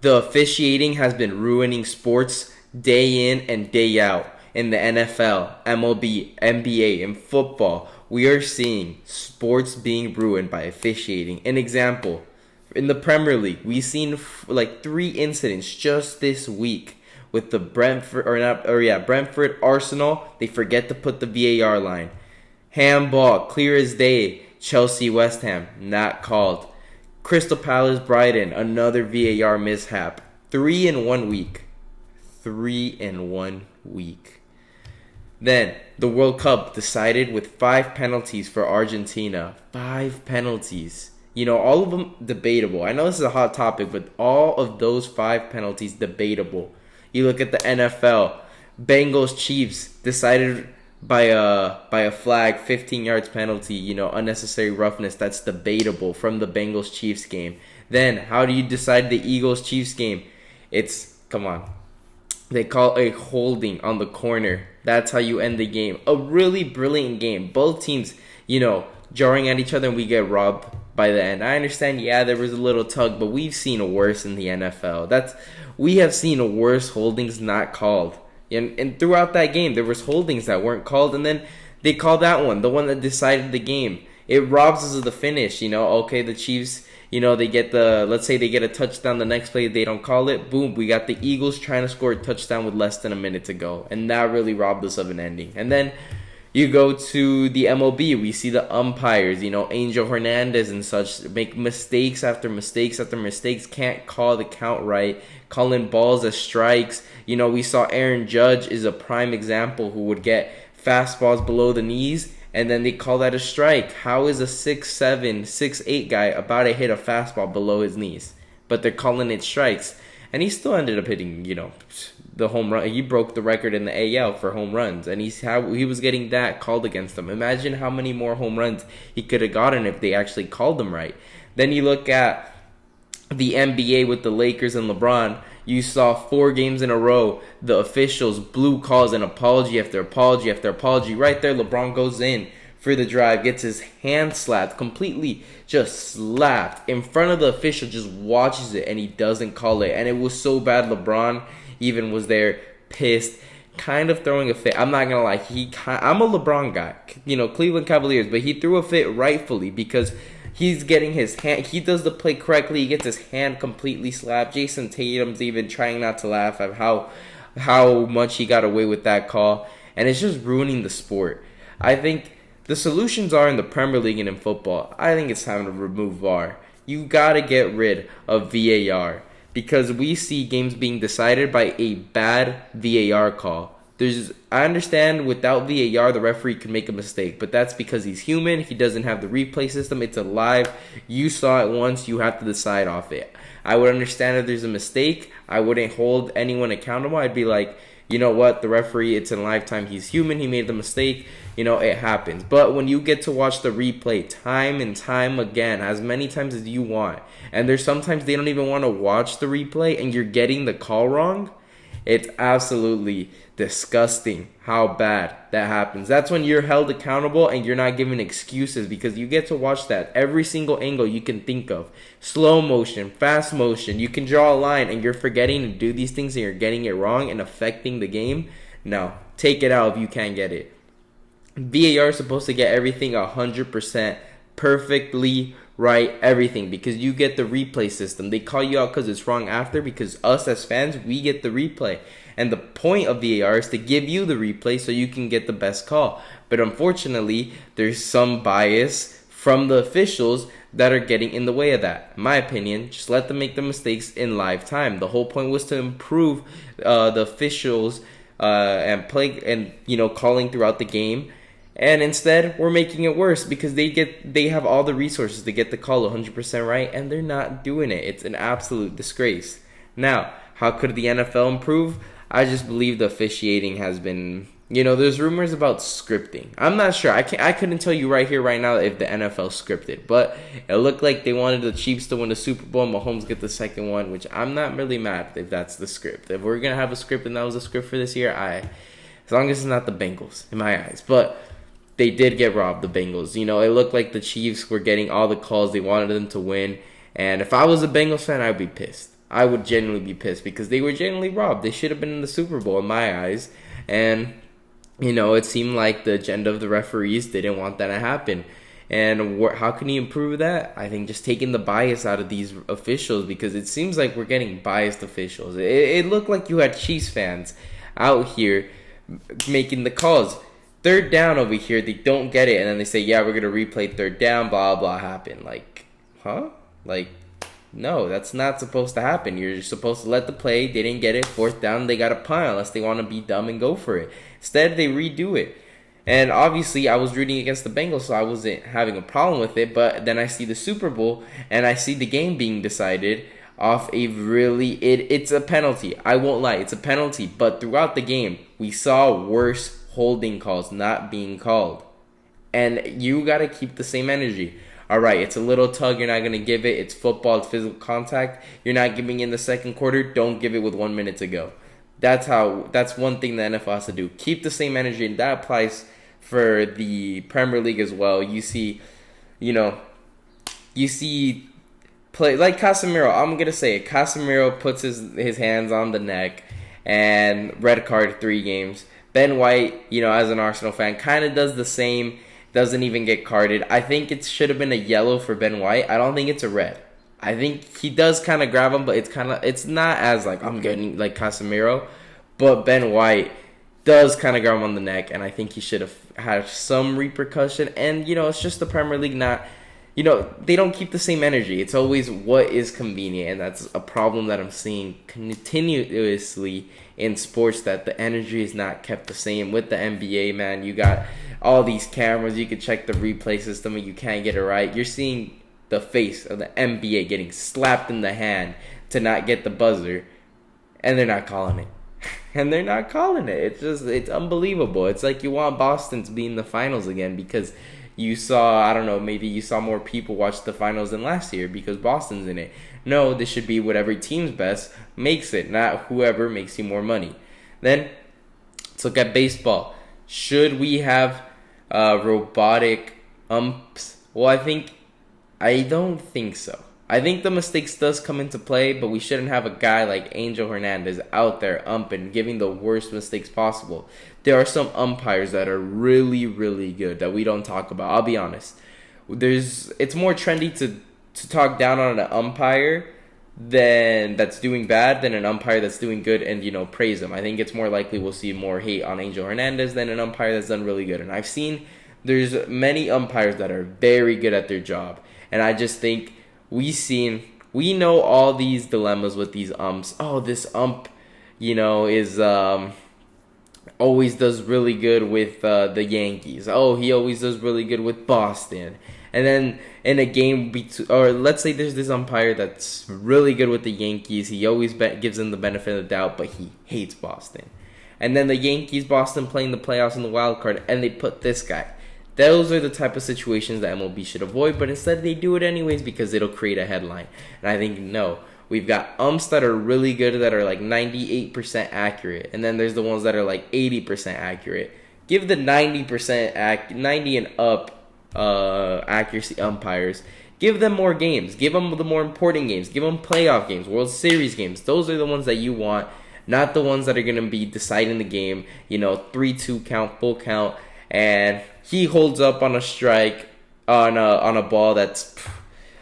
The officiating has been ruining sports day in and day out. In the NFL, MLB, NBA, and football, we are seeing sports being ruined by officiating. An example, in the Premier League, we've seen like 3 incidents just this week with the Brentford Arsenal. They forget to put the VAR line. Handball, clear as day. Chelsea West Ham, not called. Crystal Palace Brighton, another VAR mishap. 3 in 1 week. 3 in 1 week. Then, the World Cup decided with 5 penalties for Argentina. 5 penalties. All of them debatable. I know this is a hot topic, but all of those 5 penalties debatable. You look at the NFL. Bengals Chiefs decided by a flag, 15 yards penalty, unnecessary roughness. That's debatable from the Bengals Chiefs game. Then, how do you decide the Eagles Chiefs game? Come on. They call a holding on the corner. That's how you end the game. A really brilliant game. Both teams, jarring at each other, and we get robbed by the end. I understand, there was a little tug, but we've seen worse in the NFL. We have seen worse holdings not called. And throughout that game, there was holdings that weren't called, and then they called that one, the one that decided the game. It robs us of the finish, Okay, the Chiefs, let's say they get a touchdown the next play, they don't call it. Boom, we got the Eagles trying to score a touchdown with less than a minute to go. And that really robbed us of an ending. And then you go to the MLB, we see the umpires, Angel Hernandez and such make mistakes after mistakes after mistakes, can't call the count right, calling balls as strikes. We saw Aaron Judge is a prime example who would get fastballs below the knees, and then they call that a strike. How is a 6'7", 6'8" guy about to hit a fastball below his knees? But they're calling it strikes. And he still ended up hitting, the home run. He broke the record in the AL for home runs, and he was getting that called against him. Imagine how many more home runs he could have gotten if they actually called them right. Then you look at the NBA with the Lakers and LeBron. You saw 4 games in a row, the officials blew calls and apology after apology after apology. Right there, LeBron goes in for the drive, gets his hand slapped, completely just slapped in front of the official, just watches it, and he doesn't call it. And it was so bad, LeBron even was there, pissed, kind of throwing a fit. I'm not going to lie, I'm a LeBron guy, Cleveland Cavaliers, but he threw a fit rightfully because he's getting his hand, he does the play correctly, he gets his hand completely slapped. Jason Tatum's even trying not to laugh at how much he got away with that call, and it's just ruining the sport. I think the solutions are in the Premier League and in football. I think it's time to remove VAR. You got to get rid of VAR because we see games being decided by a bad VAR call. I understand without VAR, the referee can make a mistake, but that's because he's human. He doesn't have the replay system. It's alive. You saw it once. You have to decide off it. I would understand if there's a mistake. I wouldn't hold anyone accountable. I'd be like, you know what? The referee, it's in lifetime. He's human. He made the mistake. It happens. But when you get to watch the replay time and time again, as many times as you want, and there's sometimes they don't even want to watch the replay and you're getting the call wrong, it's absolutely disgusting how bad that happens. That's when you're held accountable and you're not given excuses because you get to watch that every single angle you can think of. Slow motion, fast motion. You can draw a line and you're forgetting to do these things and you're getting it wrong and affecting the game. No, take it out if you can't get it. VAR is supposed to get everything 100% perfectly right, everything, because you get the replay system. They call you out because it's wrong after, because us as fans, we get the replay. And the point of VAR is to give you the replay so you can get the best call. But unfortunately, there's some bias from the officials that are getting in the way of that. In my opinion, just let them make the mistakes in live time. The whole point was to improve the officials and play and calling throughout the game. And instead, we're making it worse because they have all the resources to get the call 100% right, and they're not doing it. It's an absolute disgrace. Now, how could the NFL improve? I just believe the officiating has been, there's rumors about scripting. I'm not sure. I couldn't tell you right here, right now, if the NFL scripted, but it looked like they wanted the Chiefs to win the Super Bowl and Mahomes get the second one, which I'm not really mad if that's the script. If we're gonna have a script and that was a script for this year, as long as it's not the Bengals in my eyes, but. They did get robbed, the Bengals. It looked like the Chiefs were getting all the calls. They wanted them to win. And if I was a Bengals fan, I'd be pissed. I would genuinely be pissed because they were genuinely robbed. They should have been in the Super Bowl in my eyes. And, it seemed like the agenda of the referees didn't want that to happen. And how can you improve that? I think just taking the bias out of these officials, because it seems like we're getting biased officials. It looked like you had Chiefs fans out here making the calls. Third down over here, they don't get it, and then they say, yeah, we're going to replay third down, blah, blah, happen. Like, huh? Like, no, that's not supposed to happen. You're supposed to let the play. They didn't get it. Fourth down, they got to punt unless they want to be dumb and go for it. Instead, they redo it. And obviously, I was rooting against the Bengals, so I wasn't having a problem with it. But then I see the Super Bowl, and I see the game being decided off a it's a penalty. I won't lie, it's a penalty. But throughout the game, we saw worse holding calls not being called. And you got to keep the same energy. All right, it's a little tug. You're not going to give it. It's football. It's physical contact. You're not giving in the second quarter. Don't give it with 1 minute to go. That's one thing the NFL has to do. Keep the same energy, and that applies for the Premier League as well. You see play like Casemiro. I'm gonna say it. Casemiro puts his hands on the neck, and red card 3 games. Ben White, as an Arsenal fan, kind of does the same. Doesn't even get carded. I think it should have been a yellow for Ben White. I don't think it's a red. I think he does kind of grab him, but it's not as like I'm getting like Casemiro, but Ben White does kind of grab him on the neck, and I think he should have had some repercussion. And it's just the Premier League they don't keep the same energy. It's always what is convenient, and that's a problem that I'm seeing continuously in sports, that the energy is not kept the same. With the NBA, man, you got all these cameras. You can check the replay system, and you can't get it right. You're seeing the face of the NBA getting slapped in the hand to not get the buzzer, and they're not calling it. It's unbelievable. It's like you want Boston to be in the finals again because you saw, I don't know, maybe you saw more people watch the finals than last year because Boston's in it. No, this should be whatever team's best makes it, not whoever makes you more money. Then, let's look at baseball. Should we have robotic umps? Well, I don't think so. I think the mistakes does come into play, but we shouldn't have a guy like Angel Hernandez out there umping, giving the worst mistakes possible. There are some umpires that are really, really good that we don't talk about. I'll be honest. It's more trendy to talk down on an umpire that's doing bad than an umpire that's doing good and, praise him. I think it's more likely we'll see more hate on Angel Hernandez than an umpire that's done really good. And I've seen there's many umpires that are very good at their job. And I just think we know all these dilemmas with these umps. Oh, this ump, is always does really good with the Yankees. Oh, he always does really good with Boston. And then in a game, or let's say there's this umpire that's really good with the Yankees. He always gives them the benefit of the doubt, but he hates Boston. And then the Yankees, Boston playing the playoffs in the wild card, and they put this guy. Those are the type of situations that MLB should avoid, but instead they do it anyways because it'll create a headline. And I think, no, we've got umps that are really good, that are like 98% accurate, and then there's the ones that are like 80% accurate. Give the 90 and up accuracy umpires, give them more games. Give them the more important games. Give them playoff games, World Series games. Those are the ones that you want, not the ones that are going to be deciding the game, 3-2 count, full count, and he holds up on a strike on a ball that's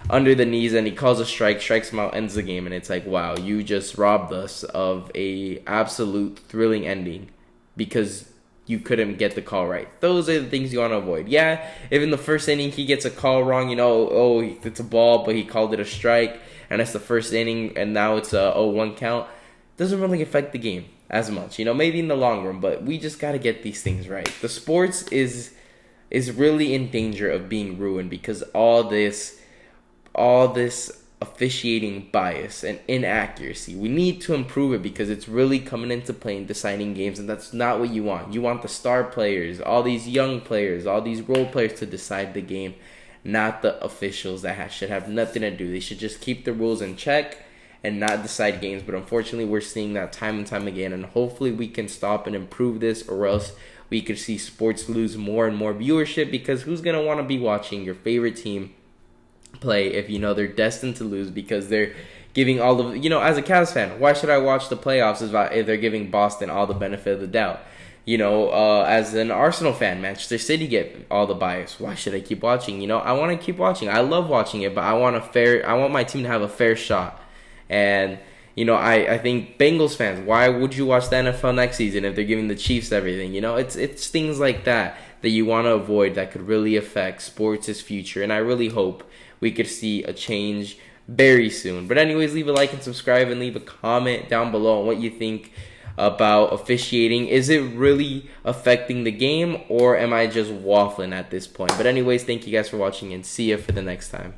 under the knees, and he calls a strikes him out, ends the game, and it's like, wow, you just robbed us of a absolute thrilling ending because you couldn't get the call right. Those are the things you want to avoid. Yeah, if in the first inning he gets a call wrong, it's a ball, but he called it a strike, and it's the first inning, and now it's a 0-1 count, doesn't really affect the game as much, maybe in the long run, but we just got to get these things right. The sports is really in danger of being ruined because all this officiating bias and inaccuracy. We need to improve it because it's really coming into play in deciding games, and that's not what you want. You want the star players, all these young players, all these role players to decide the game, not the officials that should have nothing to do. They should just keep the rules in check and not decide games. But unfortunately, we're seeing that time and time again, and hopefully we can stop and improve this, or else we could see sports lose more and more viewership, because who's going to want to be watching your favorite team play if they're destined to lose because they're giving all of, as a Cavs fan, why should I watch the playoffs if they're giving Boston all the benefit of the doubt? As an Arsenal fan, Manchester City get all the bias. Why should I keep watching? I want to keep watching. I love watching it, but I want my team to have a fair shot. And I think Bengals fans, why would you watch the NFL next season if they're giving the Chiefs everything? It's things like that you want to avoid that could really affect sports' future. And I really hope we could see a change very soon. But anyways, leave a like and subscribe and leave a comment down below on what you think about officiating. Is it really affecting the game, or am I just waffling at this point? But anyways, thank you guys for watching, and see you for the next time.